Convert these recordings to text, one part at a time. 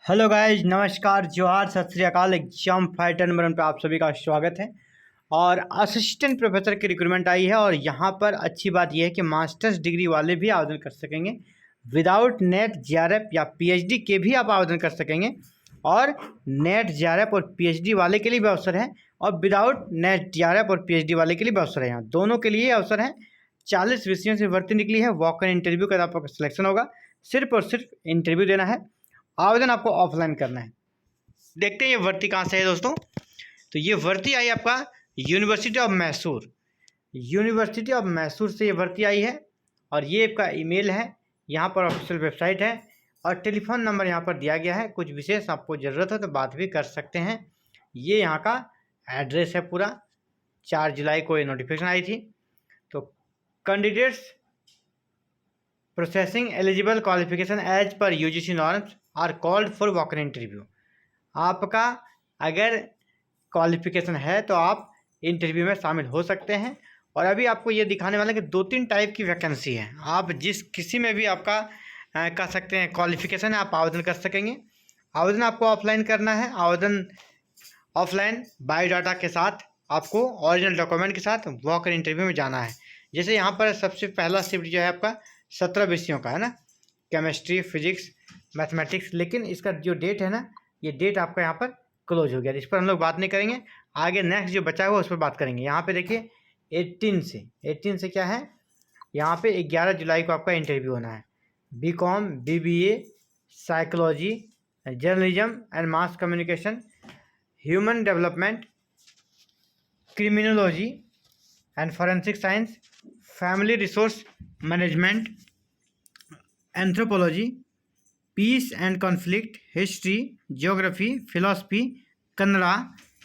Hello guys, नमस्कार, जोहार, सत श्री अकाल। एग्जाम फाइटर नंबर 1 पे आप सभी का स्वागत है। और असिस्टेंट प्रोफेसर की रिक्रूटमेंट आई है और यहाँ पर अच्छी बात यह है कि मास्टर्स डिग्री वाले भी आवेदन कर सकेंगे। विदाउट नेट जेआरएफ या पीएचडी के भी आप आवेदन कर सकेंगे और नेट जेआरएफ और पीएचडी वाले के लिए भी अवसर है और विदाउट नेट जेआरएफ और पीएचडी वाले के लिए भी अवसर है। यहाँ दोनों के लिए अवसर है। 40 विषयों से भर्ती निकली है। वॉक इन इंटरव्यू का आपका सिलेक्शन होगा। सिर्फ और सिर्फ इंटरव्यू देना है। आवेदन आपको ऑफलाइन करना है। देखते हैं ये भर्ती कहाँ से है दोस्तों। तो ये भर्ती आई आपका university of Mysore. University of Mysore से ये भर्ती आई है और ये आपका ईमेल है। यहाँ पर ऑफिशियल वेबसाइट है और टेलीफोन नंबर यहाँ पर दिया गया है। कुछ विशेष आपको ज़रूरत हो तो बात भी कर सकते हैं। ये यहाँ का एड्रेस है पूरा। 4 जुलाई को ये नोटिफिकेशन आई थी। तो candidates processing eligible qualification as per UGC norms are called for walk in interview. आपका अगर क्वालिफिकेशन है तो आप इंटरव्यू में शामिल हो सकते हैं। और अभी आपको ये दिखाने वाला है कि 2-3 टाइप की वैकेंसी है। आप जिस किसी में भी आपका कर सकते हैं क्वालिफिकेशन है, आप आवेदन कर सकेंगे। आवेदन आपको ऑफलाइन करना है। आवेदन ऑफलाइन बायोडाटा के साथ, आपको ओरिजिनल डॉक्यूमेंट के साथ वॉक इन इंटरव्यू में जाना है। जैसे यहाँ पर सबसे पहला शिफ्ट जो है आपका 17 विषयों का है ना, केमिस्ट्री, फिजिक्स, मैथमेटिक्स। लेकिन इसका जो डेट है ना, ये डेट आपका यहाँ पर क्लोज हो गया। इस पर हम लोग बात नहीं करेंगे। आगे नेक्स्ट जो बचा हुआ उस पर बात करेंगे। यहाँ पे देखिए 18 से क्या है, यहाँ पे 11 जुलाई को आपका इंटरव्यू होना है। BCom, BBA, psychology, journalism and mass communication, human development, criminology and forensic science, family resource management, anthropology, peace and conflict, history, geography, philosophy, Kannada,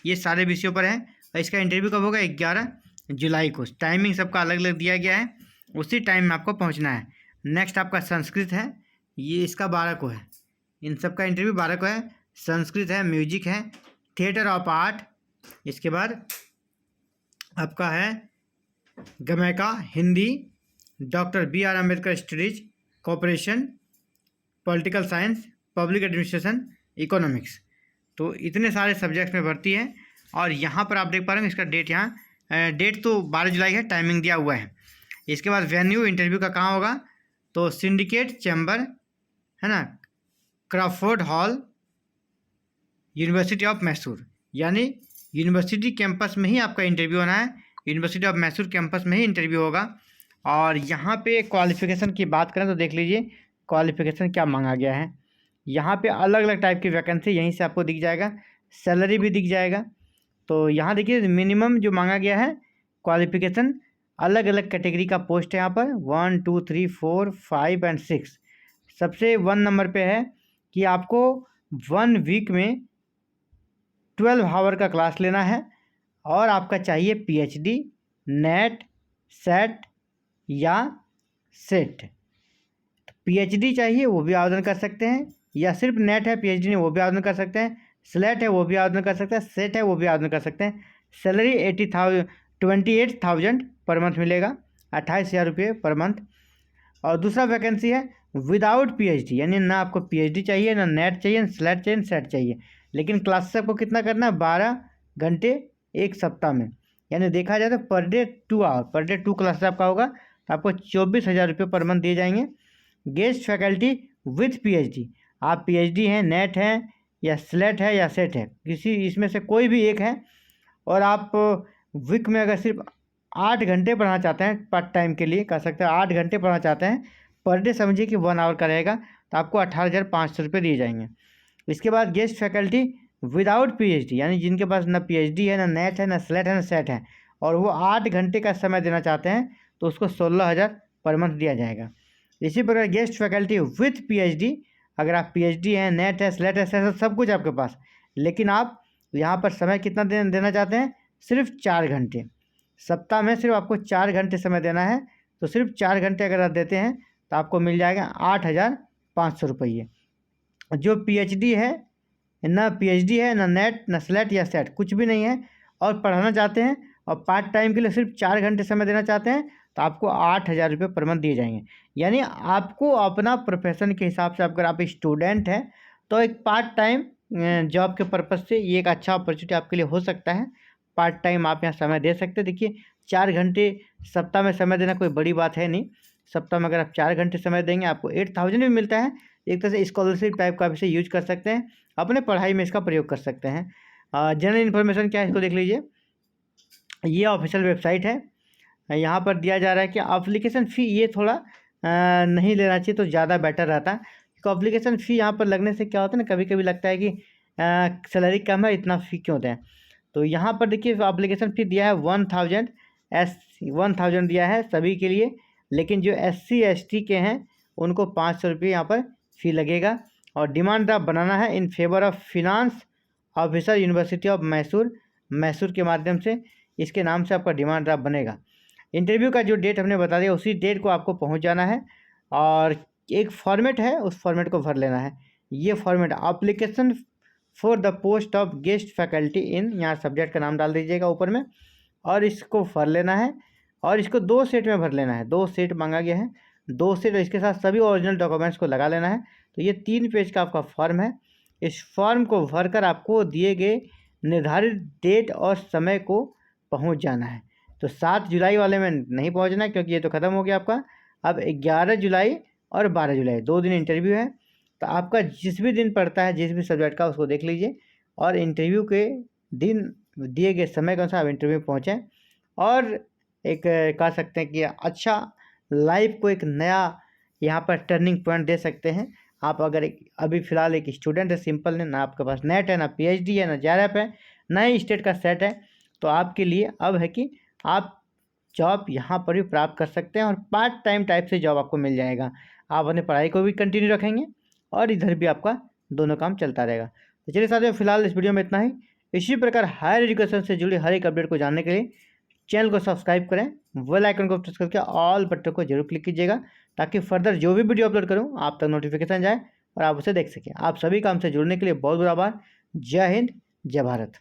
ये सारे विषयों पर हैं। और इसका इंटरव्यू कब होगा? 11 जुलाई को। टाइमिंग सबका अलग अलग दिया गया है, उसी टाइम में आपको पहुंचना है। नेक्स्ट आपका संस्कृत है, ये इसका 12 को है। इन सब का इंटरव्यू 12 को है। संस्कृत है, म्यूजिक है, थिएटर ऑफ आर्ट, इसके बाद आपका है गमैका, Hindi, doctor BR Ambedkar studies, cooperation, political science, public administration, economics. तो इतने सारे सब्जेक्ट्स में भर्ती है। और यहाँ पर आप देख पा रहे हैं इसका डेट, यहाँ डेट तो 12 जुलाई है, टाइमिंग दिया हुआ है। इसके बाद वेन्यू इंटरव्यू का कहाँ होगा? तो सिंडिकेट चैम्बर है ना, Crawford hall, university of Mysore. यानी यूनिवर्सिटी कैंपस में ही आपका इंटरव्यू होना है। यूनिवर्सिटी ऑफ मैसूर कैंपस में ही इंटरव्यू होगा। और यहाँ पे क्वालिफिकेशन की बात करें तो देख लीजिए क्वालिफिकेशन क्या मांगा गया है। यहाँ पे अलग अलग टाइप की वैकेंसी यहीं से आपको दिख जाएगा, सैलरी भी दिख जाएगा। तो यहाँ देखिए मिनिमम जो मांगा गया है क्वालिफिकेशन, अलग अलग कैटेगरी का पोस्ट है यहाँ पर 1, 2, 3, 4, 5 एंड 6। सबसे 1 नंबर पे है कि आपको 1 वीक में 12 आवर का क्लास लेना है और आपका चाहिए PhD, नेट, सेट या सेट। PhD चाहिए वो भी आवेदन कर सकते हैं, या सिर्फ नेट है PhD नहीं वो भी आवेदन कर सकते हैं, स्लेट है वो भी आवेदन कर सकते हैं, सेट है वो भी आवेदन कर सकते हैं। सैलरी 28,000 पर मंथ मिलेगा, 28,000 रुपये पर मंथ। और दूसरा वैकेंसी है विदाउट PhD, यानी ना आपको PhD चाहिए, ना नेट चाहिए, ना स्लेट चाहिए, ना सेट चाहिए। लेकिन क्लासेस आपको कितना करना है? 12 घंटे एक सप्ताह में। यानी देखा जाए तो per day 2 hour, per day 2 classes आपका होगा। तो आपको 24,000 रुपये पर मंथ दिए जाएंगे। गेस्ट फैकल्टी विथ PhD, आप PhD हैं, नेट है या स्लेट है या सेट है, किसी इसमें से कोई भी एक है। और आप वीक में अगर सिर्फ 8 घंटे पढ़ाना चाहते हैं, पार्ट टाइम के लिए कर सकते हैं, 8 घंटे पढ़ाना चाहते हैं, पर डे समझिए कि 1 आवर का रहेगा, तो आपको 18,500 रुपये दिए जाएंगे। इसके बाद गेस्ट फैकल्टी विदाउट PhD, यानी जिनके पास ना PhD है, ना नेट है, ना स्लेट है, ना सेट है, और वो 8 घंटे का समय देना चाहते हैं, तो उसको 16,000 पर मंथ दिया जाएगा। इसी प्रकार गेस्ट फैकल्टी विथ PhD, अगर आप PhD हैं, नेट है, स्लेट है, सब कुछ आपके पास, लेकिन आप यहाँ पर समय कितना देना चाहते हैं? सिर्फ 4 घंटे। सप्ताह में सिर्फ आपको 4 घंटे समय देना है। तो सिर्फ 4 घंटे अगर आप देते हैं तो आपको मिल जाएगा 8,500 रुपये। जो PhD है, ना PhD है, ना नेट, ना स्लेट या सेट, कुछ भी नहीं है, और पढ़ाना चाहते हैं और पार्ट टाइम के लिए सिर्फ 4 घंटे समय देना चाहते हैं, तो आपको 8,000 रुपये पर मंथ दिए जाएंगे। यानी आपको अपना प्रोफेशन के हिसाब से, अगर आप स्टूडेंट हैं तो एक पार्ट टाइम जॉब के पर्पज़ से ये एक अच्छा अपॉर्चुनिटी आपके लिए हो सकता है। पार्ट टाइम आप यहाँ समय दे सकते हैं। देखिए 4 घंटे सप्ताह में समय देना कोई बड़ी बात है नहीं। सप्ताह में अगर आप 4 घंटे समय देंगे आपको 8000 भी मिलता है। एक तरह से स्कॉलरशिप टाइप का आप इसे यूज कर सकते हैं, अपने पढ़ाई में इसका प्रयोग कर सकते हैं। जनरल इन्फॉर्मेशन क्या है इसको देख लीजिए। ये ऑफिशियल वेबसाइट है। यहाँ पर दिया जा रहा है कि एप्लीकेशन फ़ी ये थोड़ा नहीं लेना चाहिए तो ज़्यादा बेटर रहता है, क्योंकि एप्लीकेशन फ़ी यहाँ पर लगने से क्या होता है ना, कभी कभी लगता है कि सैलरी कम है इतना फ़ी क्यों दें। तो यहाँ पर देखिए एप्लीकेशन फ़ी दिया है 1000 दिया है सभी के लिए, लेकिन जो SC ST के हैं उनको 500 रुपये यहाँ पर फ़ी लगेगा। और डिमांड ड्राफ्ट बनाना है in favour of finance officer university of Mysore के माध्यम से इसके नाम से आपका डिमांड ड्राफ्ट बनेगा। इंटरव्यू का जो डेट हमने बता दिया उसी डेट को आपको पहुंच जाना है, और एक फॉर्मेट है उस फॉर्मेट को भर लेना है। ये format application for the post of guest faculty in, यहाँ सब्जेक्ट का नाम डाल दीजिएगा ऊपर में, और इसको भर लेना है। और इसको 2 सेट में भर लेना है, 2 सेट मांगा गया है, 2 सेट, और इसके साथ सभी ओरिजिनल डॉक्यूमेंट्स को लगा लेना है। तो ये 3 पेज का आपका फॉर्म है। इस फॉर्म को भरकर आपको दिए गए निर्धारित डेट और समय को पहुंच जाना है। तो 7 जुलाई वाले में नहीं पहुंचना है क्योंकि ये तो ख़त्म हो गया आपका। अब 11 जुलाई और 12 जुलाई 2 दिन इंटरव्यू है। तो आपका जिस भी दिन पड़ता है जिस भी सब्जेक्ट का उसको देख लीजिए, और इंटरव्यू के दिन दिए गए समय के अनुसार आप इंटरव्यू पहुँचें, और एक कह सकते हैं कि अच्छा लाइफ को एक नया यहाँ पर टर्निंग पॉइंट दे सकते हैं। आप अगर अभी फ़िलहाल एक स्टूडेंट है, सिंपल है, ना आपके पास नेट है, ना PhD है, ना JRF है, ना ही स्टेट का सेट है, तो आपके लिए अब है कि आप जॉब यहाँ पर भी प्राप्त कर सकते हैं, और पार्ट टाइम टाइप से जॉब आपको मिल जाएगा। आप अपनी पढ़ाई को भी कंटिन्यू रखेंगे और इधर भी आपका दोनों काम चलता रहेगा। तो चलिए साथियों, फिलहाल इस वीडियो में इतना ही। इसी प्रकार हायर एजुकेशन से जुड़ी हर एक अपडेट को जानने के लिए चैनल को सब्सक्राइब करें, बेल आइकन को प्रेस करके ऑल बटन को जरूर क्लिक कीजिएगा, ताकि फर्दर जो भी वीडियो अपलोड करूँ आप तक नोटिफिकेशन जाए और आप उसे देख सकें। आप सभी काम से जुड़ने के लिए बहुत बहुत आभार। जय हिंद, जय भारत।